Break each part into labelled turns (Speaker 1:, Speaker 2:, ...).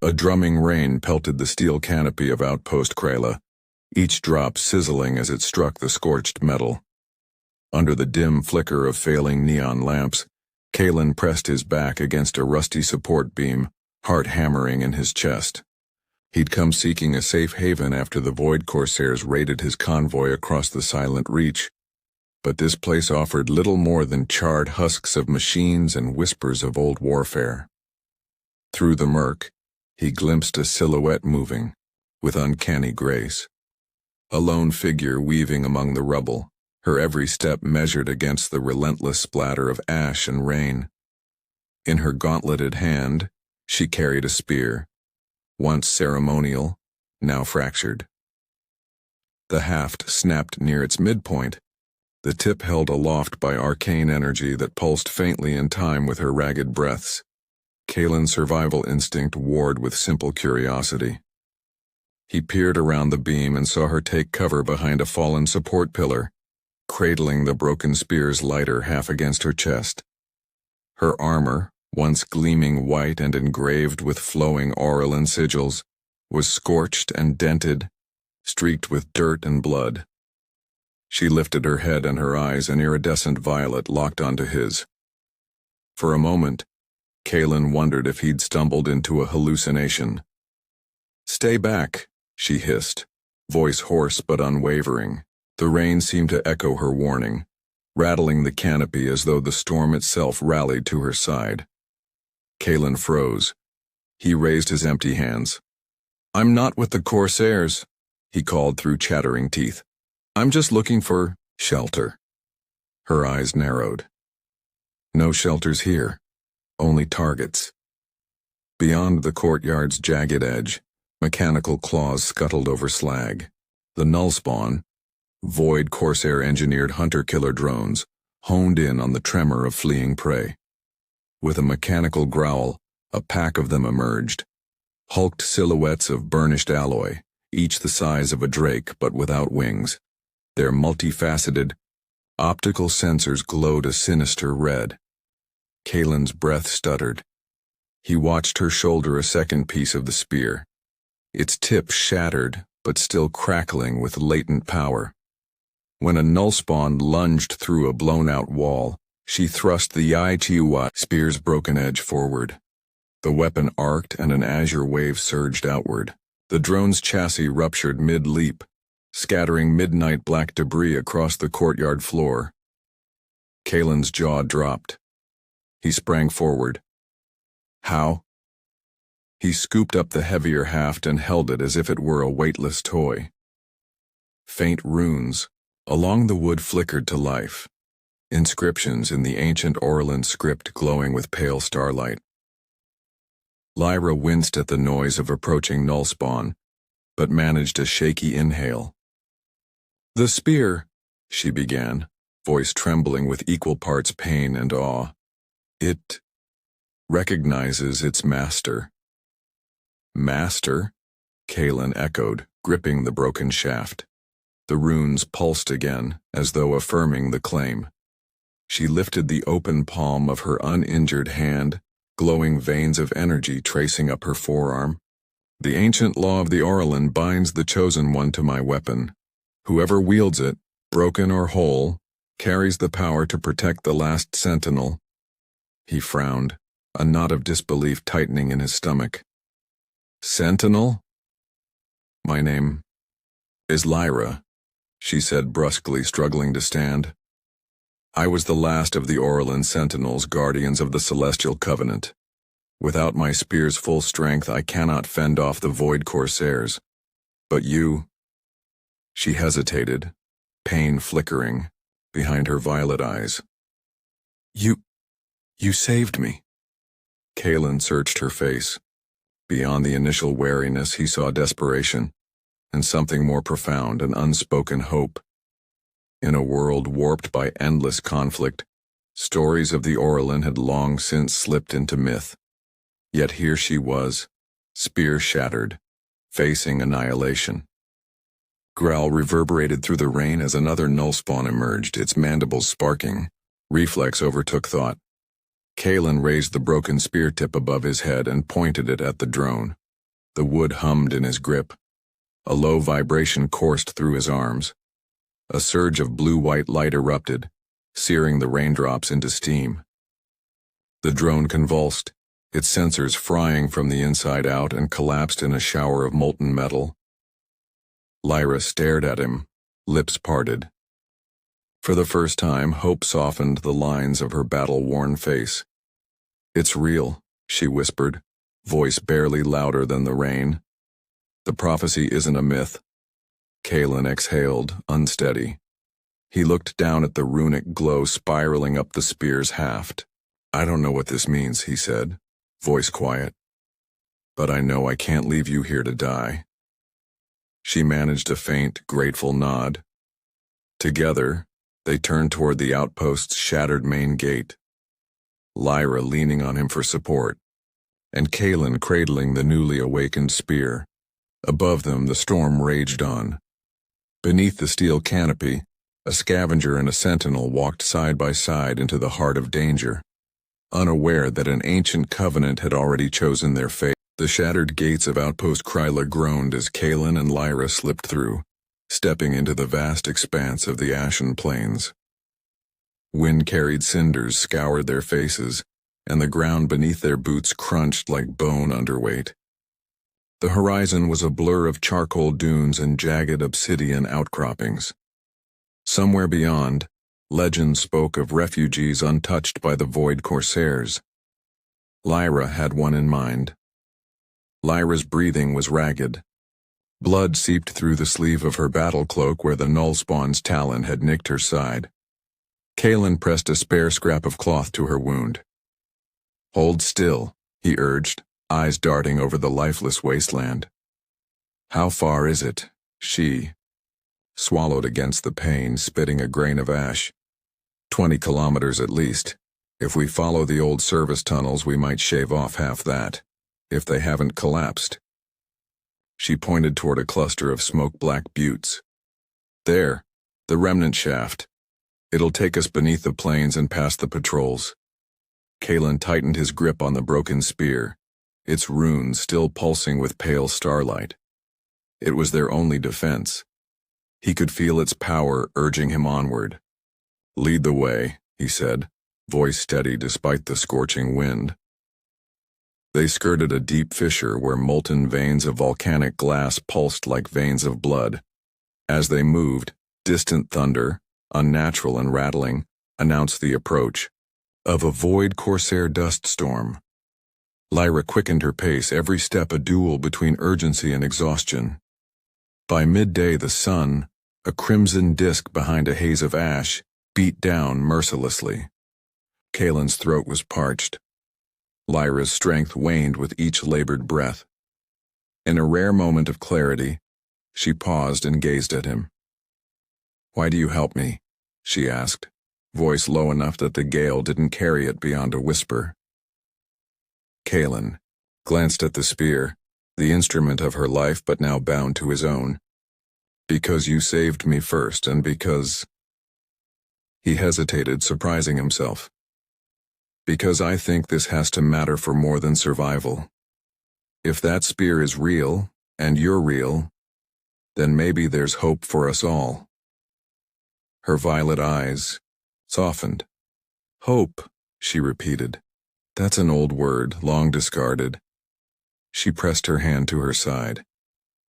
Speaker 1: A drumming rain pelted the steel canopy of Outpost Krayla, each drop sizzling as it struck the scorched metal. Under the dim flicker of failing neon lamps, Kalen pressed his back against a rusty support beam, heart hammering in his chest. He'd come seeking a safe haven after the Void Corsairs raided his convoy across the Silent Reach, but this place offered little more than charred husks of machines and whispers of old warfare. Through the murk, he glimpsed a silhouette moving, with uncanny grace. A lone figure weaving among the rubble, her every step measured against the relentless splatter of ash and rain. In her gauntleted hand, she carried a spear, once ceremonial, now fractured. The haft snapped near its midpoint, the tip held aloft by arcane energy that pulsed faintly in time with her ragged breaths. Kalen's survival instinct warred with simple curiosity. He peered around the beam and saw her take cover behind a fallen support pillar, cradling the broken spear's lighter half against her chest. Her armor, once gleaming white and engraved with flowing Aurelin sigils, was scorched and dented, streaked with dirt and blood. She lifted her head and her eyes, an iridescent violet, locked onto his. For a moment, Kalen wondered if he'd stumbled into a hallucination. "Stay back," she hissed, voice hoarse but unwavering. The rain seemed to echo her warning, rattling the canopy as though the storm itself rallied to her side. Kalen froze. He raised his empty hands. "I'm not with the Corsairs," he called through chattering teeth. "I'm just looking for shelter." Her eyes narrowed. "No shelters here, only targets." Beyond the courtyard's jagged edge, mechanical claws scuttled over slag. The nullspawn, Void Corsair-engineered hunter-killer drones, honed in on the tremor of fleeing prey. With a mechanical growl, a pack of them emerged. Hulked silhouettes of burnished alloy, each the size of a drake but without wings. Their multifaceted, optical sensors glowed a sinister red. Kalen's breath stuttered. He watched her shoulder a second piece of the spear, its tip shattered but still crackling with latent power. When a nullspawn lunged through a blown-out wall, she thrust the HFY spear's broken edge forward. The weapon arced and an azure wave surged outward. The drone's chassis ruptured mid-leap, scattering midnight black debris across the courtyard floor. Kalen's jaw dropped. He sprang forward. "How?" He scooped up the heavier haft and held it as if it were a weightless toy. Faint runes along the wood flickered to life, inscriptions in the ancient Aurelin script glowing with pale starlight. Lyra winced at the noise of approaching nullspawn, but managed a shaky inhale. "The spear," she began, voice trembling with equal parts pain and awe. "It recognizes its master." "Master?" Kalen echoed, gripping the broken shaft. The runes pulsed again, as though affirming the claim. She lifted the open palm of her uninjured hand, glowing veins of energy tracing up her forearm. "The ancient law of the Aurelin binds the chosen one to my weapon. Whoever wields it, broken or whole, carries the power to protect the last sentinel." He frowned, a knot of disbelief tightening in his stomach. "Sentinel?" "My name is Lyra," she said brusquely, struggling to stand. "I was the last of the Aurelin Sentinels, guardians of the Celestial Covenant. Without my spear's full strength, I cannot fend off the Void Corsairs. But you—" She hesitated, pain flickering behind her violet eyes. You saved me." Kalen searched her face. Beyond the initial wariness, he saw desperation, and something more profound, an unspoken hope. In a world warped by endless conflict, stories of the Aurelin had long since slipped into myth. Yet here she was, spear shattered, facing annihilation. Growl reverberated through the rain as another nullspawn emerged, its mandibles sparking. Reflex overtook thought. Kalen raised the broken spear tip above his head and pointed it at the drone. The wood hummed in his grip. A low vibration coursed through his arms. A surge of blue-white light erupted, searing the raindrops into steam. The drone convulsed, its sensors frying from the inside out, and collapsed in a shower of molten metal. Lyra stared at him, lips parted. For the first time, hope softened the lines of her battle-worn face. "It's real," she whispered, voice barely louder than the rain. "The prophecy isn't a myth." Kalen exhaled, unsteady. He looked down at the runic glow spiraling up the spear's haft. "I don't know what this means," he said, voice quiet. "But I know I can't leave you here to die." She managed a faint, grateful nod. Together, they turned toward the outpost's shattered main gate, Lyra leaning on him for support, and Kalen cradling the newly awakened spear. Above them, the storm raged on. Beneath the steel canopy, a scavenger and a sentinel walked side by side into the heart of danger, unaware that an ancient covenant had already chosen their fate. The shattered gates of Outpost Kryla groaned as Kalen and Lyra slipped through, stepping into the vast expanse of the ashen plains. Wind-carried cinders scoured their faces, and the ground beneath their boots crunched like bone underweight. The horizon was a blur of charcoal dunes and jagged obsidian outcroppings. Somewhere beyond, legend spoke of refugees untouched by the Void Corsairs. Lyra had one in mind. Lyra's breathing was ragged. Blood seeped through the sleeve of her battle cloak where the Nullspawn's talon had nicked her side. Kalen pressed a spare scrap of cloth to her wound. "Hold still," he urged, eyes darting over the lifeless wasteland. "How far is it?" She swallowed against the pain, spitting a grain of ash. 20 kilometers at least. If we follow the old service tunnels, we might shave off half that, if they haven't collapsed. She pointed toward a cluster of smoke-black buttes. "There, the remnant shaft. It'll take us beneath the plains and past the patrols." Kalen tightened his grip on the broken spear, its runes still pulsing with pale starlight. It was their only defense. He could feel its power urging him onward. "Lead the way," he said, voice steady despite the scorching wind. They skirted a deep fissure where molten veins of volcanic glass pulsed like veins of blood. As they moved, distant thunder, unnatural and rattling, announced the approach of a Void Corsair dust storm. Lyra quickened her pace, every step a duel between urgency and exhaustion. By midday, the sun, a crimson disk behind a haze of ash, beat down mercilessly. Kalen's throat was parched. Lyra's strength waned with each labored breath. In a rare moment of clarity, she paused and gazed at him. "Why do you help me?" she asked, voice low enough that the gale didn't carry it beyond a whisper. Kalen glanced at the spear, the instrument of her life but now bound to his own. "Because you saved me first, and because—" He hesitated, surprising himself. "Because I think this has to matter for more than survival. If that spear is real, and you're real, then maybe there's hope for us all." Her violet eyes softened. "Hope," she repeated. "That's an old word, long discarded." She pressed her hand to her side.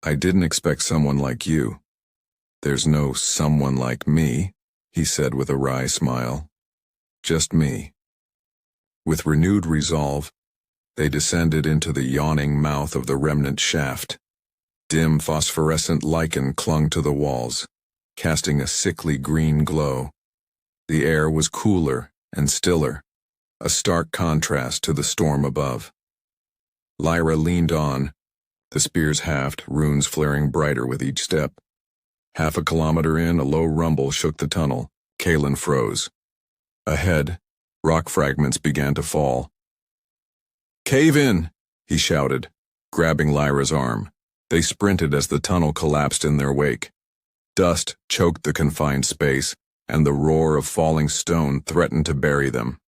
Speaker 1: "I didn't expect someone like you." "There's no someone like me," he said with a wry smile. "Just me." With renewed resolve, they descended into the yawning mouth of the remnant shaft. Dim phosphorescent lichen clung to the walls, casting a sickly green glow. The air was cooler and stiller, a stark contrast to the storm above. Lyra leaned on, the spear's haft, runes flaring brighter with each step. Half a kilometer in, a low rumble shook the tunnel. Kalen froze. Ahead, rock fragments began to fall. "Cave in!" he shouted, grabbing Lyra's arm. They sprinted as the tunnel collapsed in their wake. Dust choked the confined space, and the roar of falling stone threatened to bury them.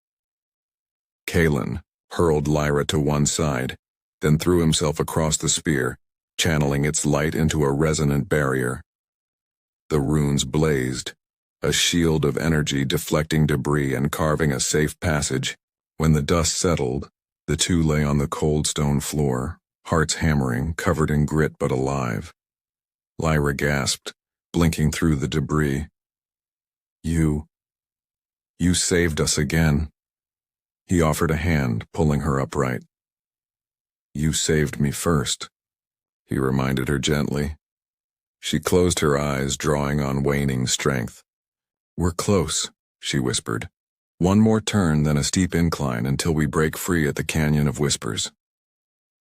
Speaker 1: Kalen hurled Lyra to one side, then threw himself across the spear, channeling its light into a resonant barrier. The runes blazed, a shield of energy deflecting debris and carving a safe passage. When the dust settled, the two lay on the cold stone floor, hearts hammering, covered in grit but alive. Lyra gasped, blinking through the debris. You saved us again." He offered a hand, pulling her upright. "You saved me first," he reminded her gently. She closed her eyes, drawing on waning strength. "We're close," she whispered. "One more turn, then a steep incline until we break free at the Canyon of Whispers."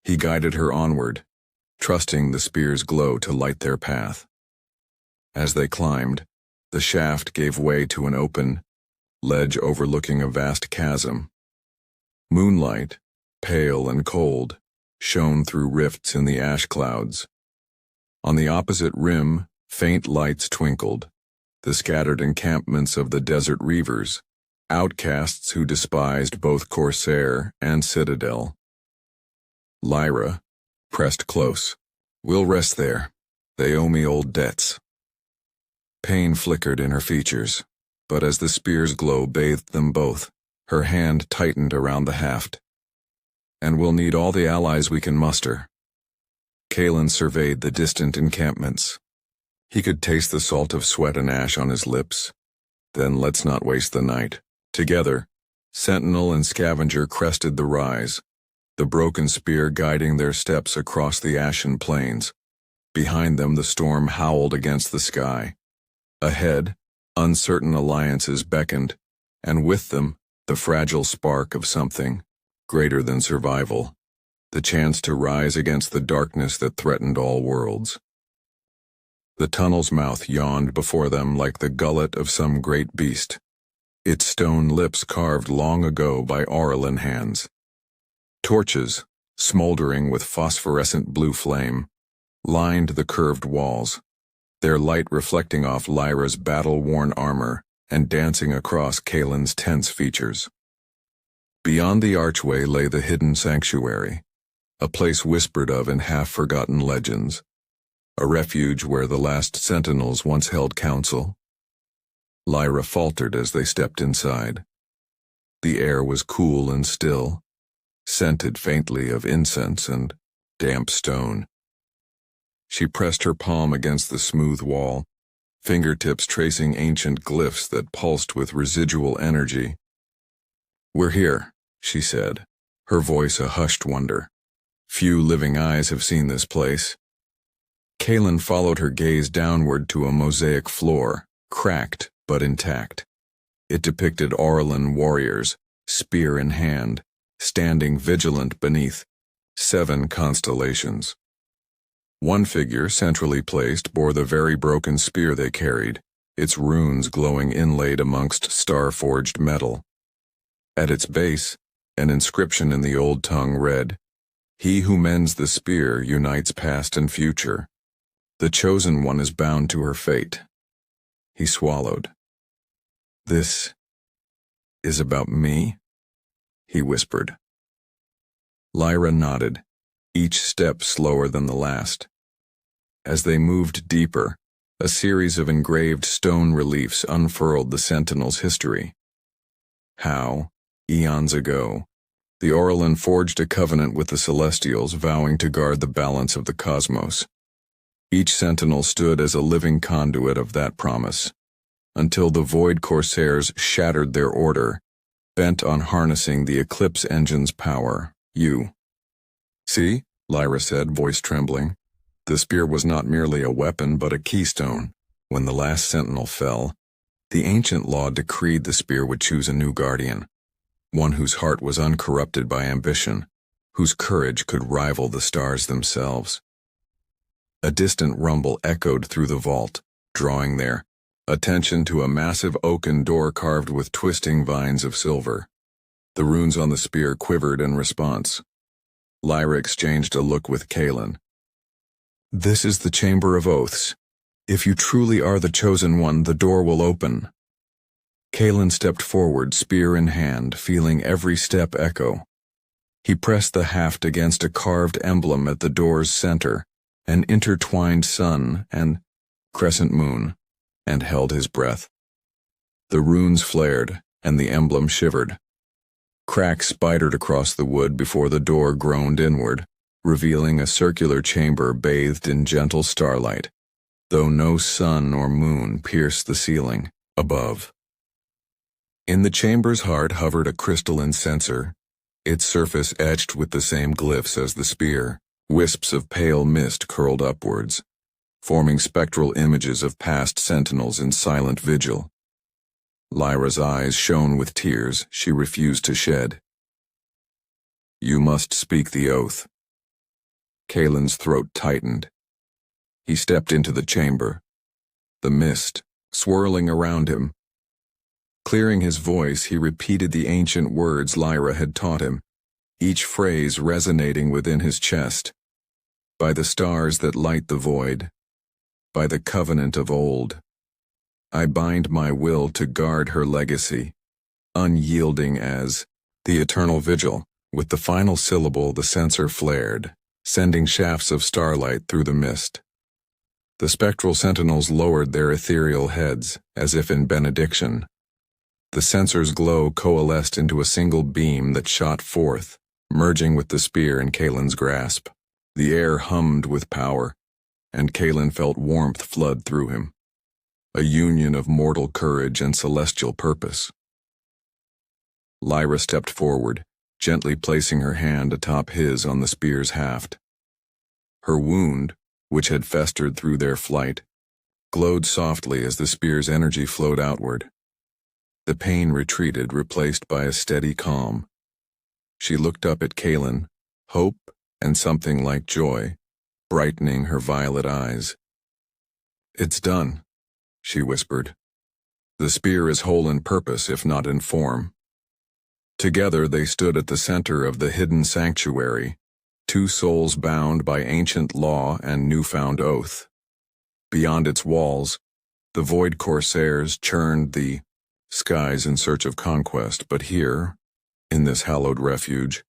Speaker 1: He guided her onward, trusting the spear's glow to light their path. As they climbed, the shaft gave way to an open ledge overlooking a vast chasm. Moonlight, pale and cold, shone through rifts in the ash clouds. On the opposite rim, faint lights twinkled, the scattered encampments of the desert reavers, outcasts who despised both Corsair and Citadel. Lyra pressed close. "We'll rest there. They owe me old debts." Pain flickered in her features, but as the spear's glow bathed them both, her hand tightened around the haft. "And we'll need all the allies we can muster." Kalen surveyed the distant encampments. He could taste the salt of sweat and ash on his lips. Then let's not waste the night. Together, Sentinel and Scavenger crested the rise, the broken spear guiding their steps across the ashen plains. Behind them the storm howled against the sky. Ahead, uncertain alliances beckoned, and with them, the fragile spark of something greater than survival, the chance to rise against the darkness that threatened all worlds. The tunnel's mouth yawned before them like the gullet of some great beast, its stone lips carved long ago by Aurelin hands. Torches, smoldering with phosphorescent blue flame, lined the curved walls, their light reflecting off Lyra's battle-worn armor and dancing across Kalen's tense features. Beyond the archway lay the hidden sanctuary, a place whispered of in half-forgotten legends, a refuge where the last sentinels once held council. Lyra faltered as they stepped inside. The air was cool and still, scented faintly of incense and damp stone. She pressed her palm against the smooth wall, fingertips tracing ancient glyphs that pulsed with residual energy. "We're here," she said, her voice a hushed wonder. "Few living eyes have seen this place." Kalen followed her gaze downward to a mosaic floor, cracked but intact. It depicted Aurelin warriors, spear in hand, standing vigilant beneath 7 constellations. One figure, centrally placed, bore the very broken spear they carried, its runes glowing inlaid amongst star-forged metal. At its base, an inscription in the old tongue read, "He who mends the spear unites past and future. The chosen one is bound to her fate." He swallowed. "This is about me?" he whispered. Lyra nodded, each step slower than the last. As they moved deeper, a series of engraved stone reliefs unfurled the Sentinel's history. How, eons ago, the Aurelin forged a covenant with the Celestials, vowing to guard the balance of the cosmos. Each Sentinel stood as a living conduit of that promise, until the Void Corsairs shattered their order, bent on harnessing the Eclipse engine's power. "You." "See?" Lyra said, voice trembling. The spear was not merely a weapon, but a keystone. When the last Sentinel fell, the ancient law decreed the spear would choose a new guardian, one whose heart was uncorrupted by ambition, whose courage could rival the stars themselves. A distant rumble echoed through the vault, drawing their attention to a massive oaken door carved with twisting vines of silver. The runes on the spear quivered in response. Lyra exchanged a look with Kalen. "This is the Chamber of Oaths. If you truly are the chosen one, the door will open." Kalen stepped forward, spear in hand, feeling every step echo. He pressed the haft against a carved emblem at the door's center, an intertwined sun and crescent moon, and held his breath. The runes flared, and the emblem shivered. Cracks spidered across the wood before the door groaned inward, revealing a circular chamber bathed in gentle starlight, though no sun or moon pierced the ceiling above. In the chamber's heart hovered a crystalline censer, its surface etched with the same glyphs as the spear. Wisps of pale mist curled upwards, forming spectral images of past sentinels in silent vigil. Lyra's eyes shone with tears she refused to shed. "You must speak the oath." Kalen's throat tightened. He stepped into the chamber, the mist swirling around him. Clearing his voice, he repeated the ancient words Lyra had taught him, each phrase resonating within his chest. "By the stars that light the void, by the covenant of old, I bind my will to guard her legacy, unyielding as the eternal vigil." With the final syllable, the censer flared, sending shafts of starlight through the mist. The spectral sentinels lowered their ethereal heads, as if in benediction. The censer's glow coalesced into a single beam that shot forth, merging with the spear in Kalen's grasp. The air hummed with power, and Kalen felt warmth flood through him, a union of mortal courage and celestial purpose. Lyra stepped forward, gently placing her hand atop his on the spear's haft. Her wound, which had festered through their flight, glowed softly as the spear's energy flowed outward. The pain retreated, replaced by a steady calm. She looked up at Kalen, hope and something like joy brightening her violet eyes. "It's done," she whispered. "The spear is whole in purpose, if not in form." Together they stood at the center of the hidden sanctuary, two souls bound by ancient law and newfound oath. Beyond its walls, the void corsairs churned the skies in search of conquest, but here, in this hallowed refuge,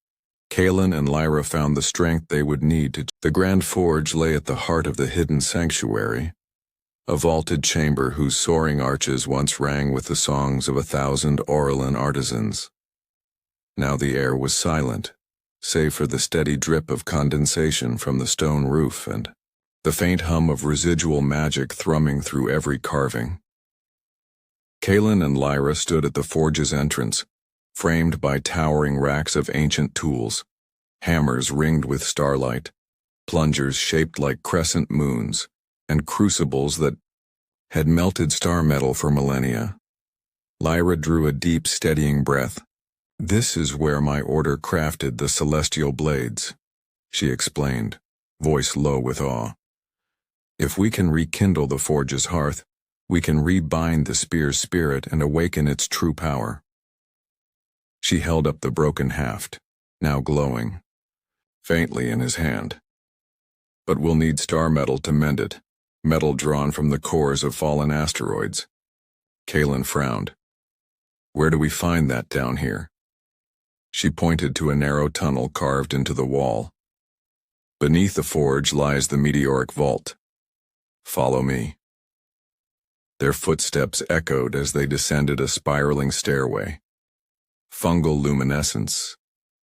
Speaker 1: Kalen and Lyra found the strength they would need to. The Grand Forge lay at the heart of the hidden sanctuary, a vaulted chamber whose soaring arches once rang with the songs of 1,000 Aurelin artisans. Now the air was silent, save for the steady drip of condensation from the stone roof and the faint hum of residual magic thrumming through every carving. Kalen and Lyra stood at the forge's entrance, framed by towering racks of ancient tools, hammers ringed with starlight, plungers shaped like crescent moons, and crucibles that had melted star metal for millennia. Lyra drew a deep, steadying breath. "This is where my order crafted the celestial blades," she explained, voice low with awe. "If we can rekindle the forge's hearth, we can rebind the spear's spirit and awaken its true power." She held up the broken haft, now glowing, faintly in his hand. "But we'll need star metal to mend it, metal drawn from the cores of fallen asteroids." Kalen frowned. "Where do we find that down here?" She pointed to a narrow tunnel carved into the wall. "Beneath the forge lies the meteoric vault. Follow me." Their footsteps echoed as they descended a spiraling stairway. Fungal luminescence,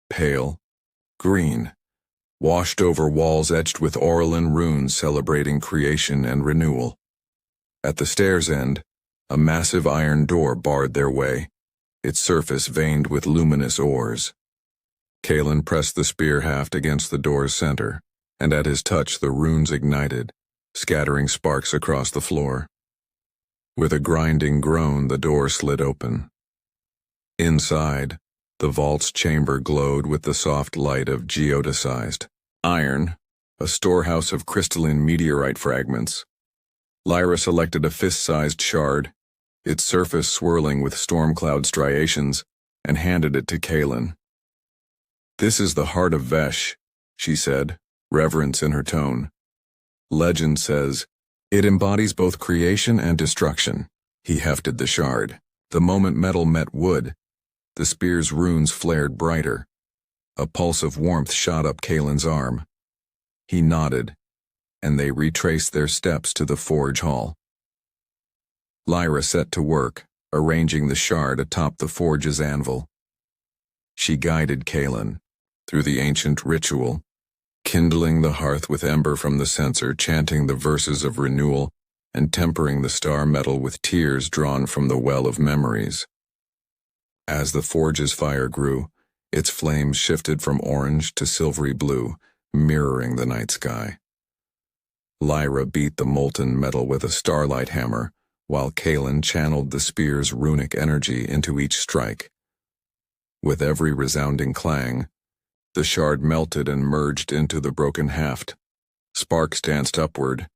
Speaker 1: pale, green, washed over walls etched with Aurelin runes celebrating creation and renewal. At the stair's end, a massive iron door barred their way, its surface veined with luminous ores. Kalen pressed the spear haft against the door's center, and at his touch the runes ignited, scattering sparks across the floor. With a grinding groan, the door slid open. Inside, the vault's chamber glowed with the soft light of geodesized iron, a storehouse of crystalline meteorite fragments. Lyra selected a fist-sized shard, its surface swirling with storm cloud striations, and handed it to Kalen. "This is the heart of Vesh," she said, reverence in her tone. "Legend says it embodies both creation and destruction." He hefted the shard. The moment metal met wood, the spear's runes flared brighter, A pulse of warmth shot up Kalen's arm. He nodded, and they retraced their steps to the forge hall. Lyra set to work, arranging the shard atop the forge's anvil. She guided Kalen through the ancient ritual, kindling the hearth with ember from the censer, chanting the verses of renewal, and tempering the star metal with tears drawn from the well of memories. As the forge's fire grew, its flames shifted from orange to silvery blue, mirroring the night sky. Lyra beat the molten metal with a starlight hammer, while Kalen channeled the spear's runic energy into each strike. With every resounding clang, the shard melted and merged into the broken haft. Sparks danced upward,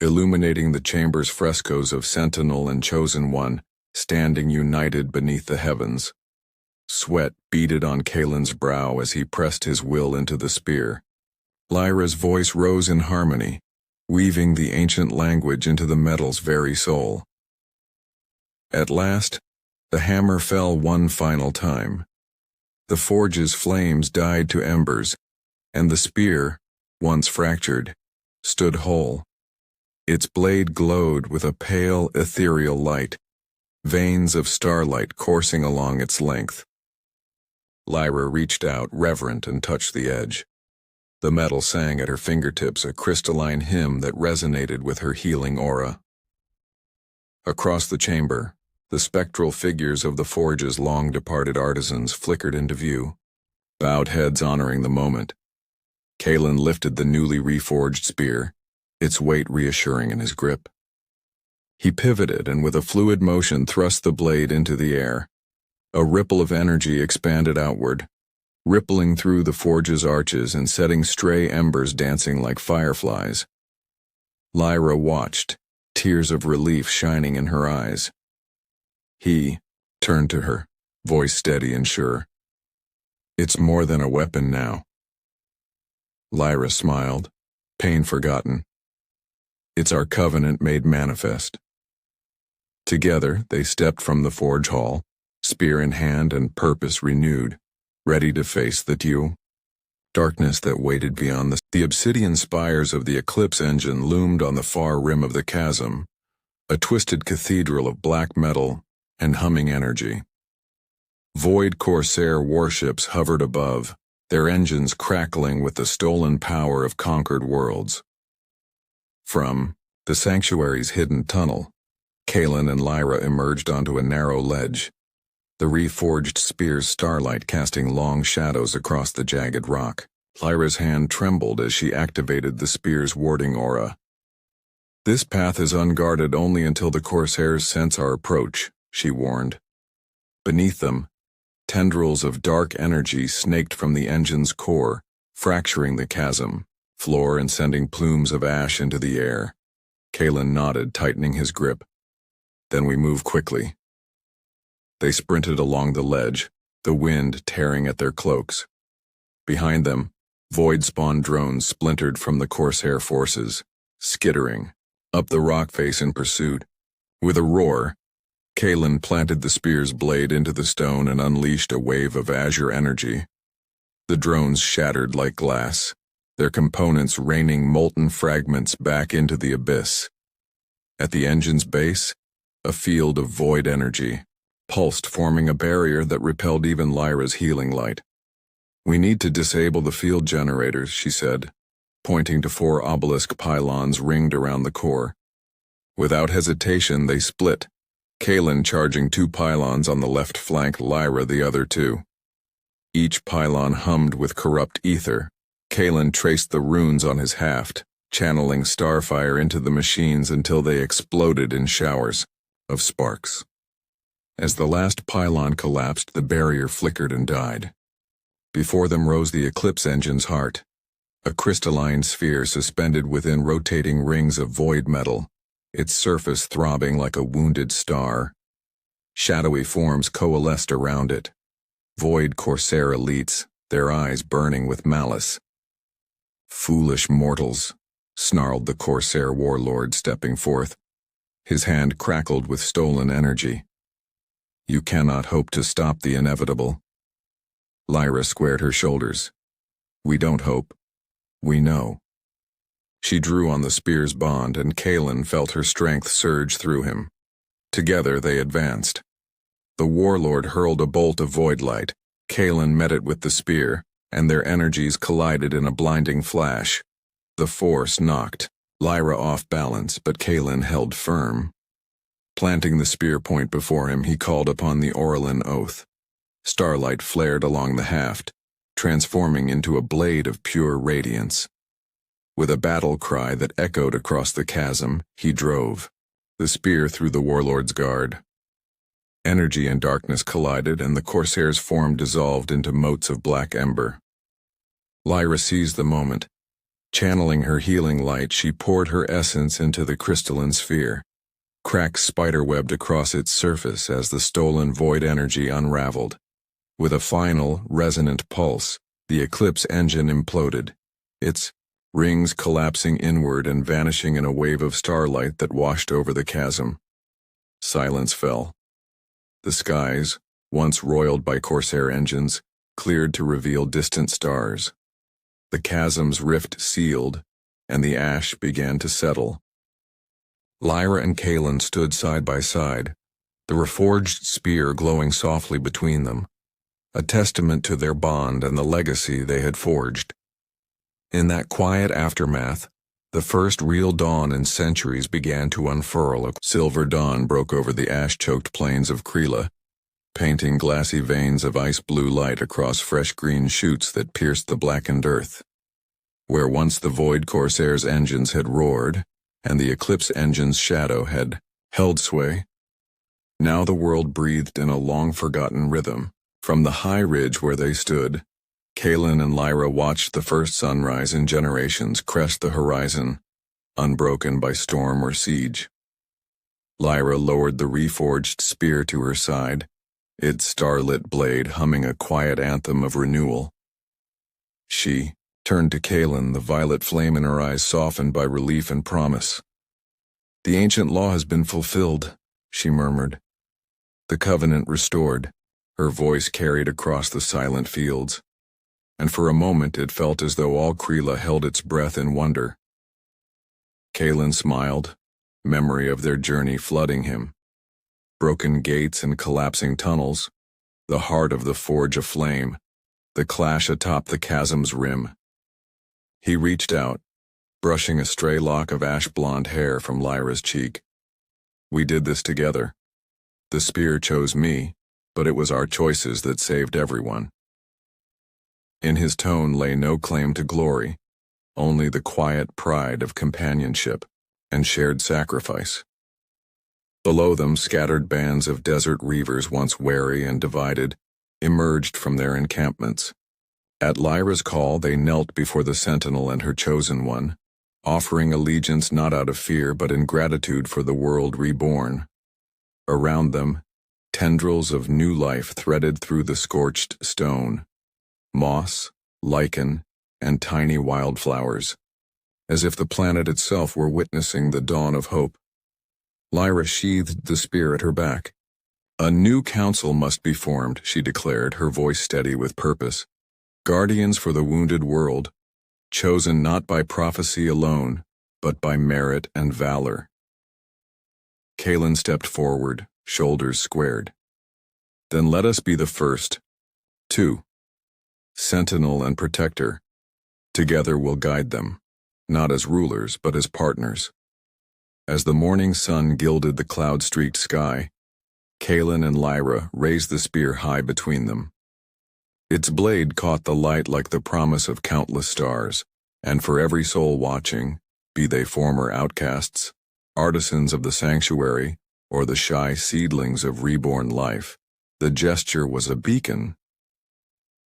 Speaker 1: illuminating the chamber's frescoes of Sentinel and Chosen One, standing united beneath the heavens. Sweat beaded on Kalen's brow as he pressed his will into the spear. Lyra's voice rose in harmony, weaving the ancient language into the metal's very soul. At last, the hammer fell one final time. The forge's flames died to embers, and the spear, once fractured, stood whole. Its blade glowed with a pale, ethereal light, veins of starlight coursing along its length. Lyra reached out, reverent, and touched the edge. The metal sang at her fingertips, a crystalline hymn that resonated with her healing aura. Across the chamber, the spectral figures of the forge's long-departed artisans flickered into view, bowed heads honoring the moment. Kalen lifted the newly reforged spear, its weight reassuring in his grip. He pivoted and with a fluid motion thrust the blade into the air. A ripple of energy expanded outward, rippling through the forge's arches and setting stray embers dancing like fireflies. Lyra watched, tears of relief shining in her eyes. He turned to her, voice steady and sure. "It's more than a weapon now." Lyra smiled, pain forgotten. "It's our covenant made manifest." Together, they stepped from the forge hall, spear in hand and purpose renewed, ready to face the darkness that waited beyond the obsidian spires of the Eclipse engine loomed on the far rim of the chasm, a twisted cathedral of black metal and humming energy. Void Corsair warships hovered above, their engines crackling with the stolen power of conquered worlds. From the sanctuary's hidden tunnel, Kalen and Lyra emerged onto a narrow ledge, the reforged spear's starlight casting long shadows across the jagged rock. Lyra's hand trembled as she activated the spear's warding aura. "This path is unguarded only until the Corsairs sense our approach," she warned. Beneath them, tendrils of dark energy snaked from the engine's core, fracturing the chasm floor and sending plumes of ash into the air. Kalen nodded, tightening his grip. "Then we move quickly." They sprinted along the ledge, the wind tearing at their cloaks. Behind them, void-spawn drones splintered from the Corsair forces, skittering up the rock face in pursuit. With a roar, Kalen planted the spear's blade into the stone and unleashed a wave of azure energy. The drones shattered like glass, their components raining molten fragments back into the abyss. At the engine's base, a field of void energy pulsed, forming a barrier that repelled even Lyra's healing light. "We need to disable the field generators," she said, pointing to 4 obelisk pylons ringed around the core. Without hesitation, they split, Kalen charging 2 pylons on the left flank, Lyra the other 2. Each pylon hummed with corrupt ether. Kalen traced the runes on his haft, channeling starfire into the machines until they exploded in showers of sparks. As the last pylon collapsed, the barrier flickered and died. Before them rose the Eclipse engine's heart, a crystalline sphere suspended within rotating rings of void metal, its surface throbbing like a wounded star. Shadowy forms coalesced around it, void Corsair elites, their eyes burning with malice. "Foolish mortals," snarled the Corsair warlord, stepping forth. His hand crackled with stolen energy. "You cannot hope to stop the inevitable." Lyra squared her shoulders. We don't hope. We know. She drew on the spear's bond, and Kaelin felt her strength surge through him. Together they advanced. The warlord hurled a bolt of void light. Kaelin met it with the spear, and their energies collided in a blinding flash. The force knocked Lyra off balance, but Kaelin held firm. Planting the spear point before him, he called upon the Orlin oath. Starlight flared along the haft, transforming into a blade of pure radiance. With a battle cry that echoed across the chasm, he drove the spear through the warlord's guard. Energy and darkness collided, and the corsair's form dissolved into motes of black ember. Lyra seized the moment. Channeling her healing light, she poured her essence into the crystalline sphere. Cracks spiderwebbed across its surface as the stolen void energy unraveled. With a final, resonant pulse, the Eclipse engine imploded, its rings collapsing inward and vanishing in a wave of starlight that washed over the chasm. Silence fell. The skies, once roiled by corsair engines, cleared to reveal distant stars. The chasm's rift sealed, and the ash began to settle. Lyra and Kaelin stood side by side, the reforged spear glowing softly between them, a testament to their bond and the legacy they had forged. In that quiet aftermath, the first real dawn in centuries began to unfurl. A silver dawn broke over the ash-choked plains of Krila, painting glassy veins of ice-blue light across fresh green shoots that pierced the blackened earth. Where once the Void Corsair's engines had roared, and the Eclipse engine's shadow had held sway, now the world breathed in a long-forgotten rhythm. From the high ridge where they stood, Kaelin and Lyra watched the first sunrise in generations crest the horizon, unbroken by storm or siege. Lyra lowered the reforged spear to her side, its starlit blade humming a quiet anthem of renewal. She turned to Kaelin, the violet flame in her eyes softened by relief and promise. The ancient law has been fulfilled, she murmured. The covenant restored, her voice carried across the silent fields. And for a moment it felt as though all Krila held its breath in wonder. Kaelin smiled, memory of their journey flooding him. Broken gates and collapsing tunnels, the heart of the forge aflame, the clash atop the chasm's rim. He reached out, brushing a stray lock of ash-blonde hair from Lyra's cheek. We did this together. The spear chose me, but it was our choices that saved everyone. In his tone lay no claim to glory, only the quiet pride of companionship and shared sacrifice. Below them, scattered bands of desert reavers, once wary and divided, emerged from their encampments. At Lyra's call, they knelt before the sentinel and her chosen one, offering allegiance not out of fear but in gratitude for the world reborn. Around them, tendrils of new life threaded through the scorched stone. Moss, lichen, and tiny wildflowers, as if the planet itself were witnessing the dawn of hope. Lyra sheathed the spear at her back. A new council must be formed, she declared, her voice steady with purpose. Guardians for the wounded world, chosen not by prophecy alone, but by merit and valor. Kaelin stepped forward, shoulders squared. Then let us be the first. 2. Sentinel and protector. Together we'll guide them, not as rulers, but as partners. As the morning sun gilded the cloud-streaked sky, Kaelin and Lyra raised the spear high between them. Its blade caught the light like the promise of countless stars, and for every soul watching, be they former outcasts, artisans of the sanctuary, or the shy seedlings of reborn life, the gesture was a beacon.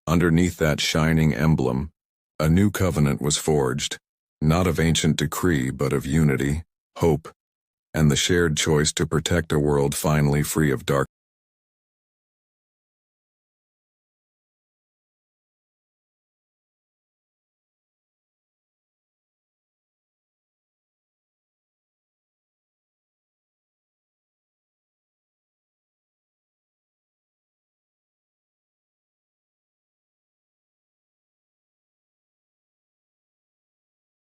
Speaker 1: Underneath that shining emblem, a new covenant was forged, not of ancient decree but of unity, hope, and the shared choice to protect a world finally free of darkness.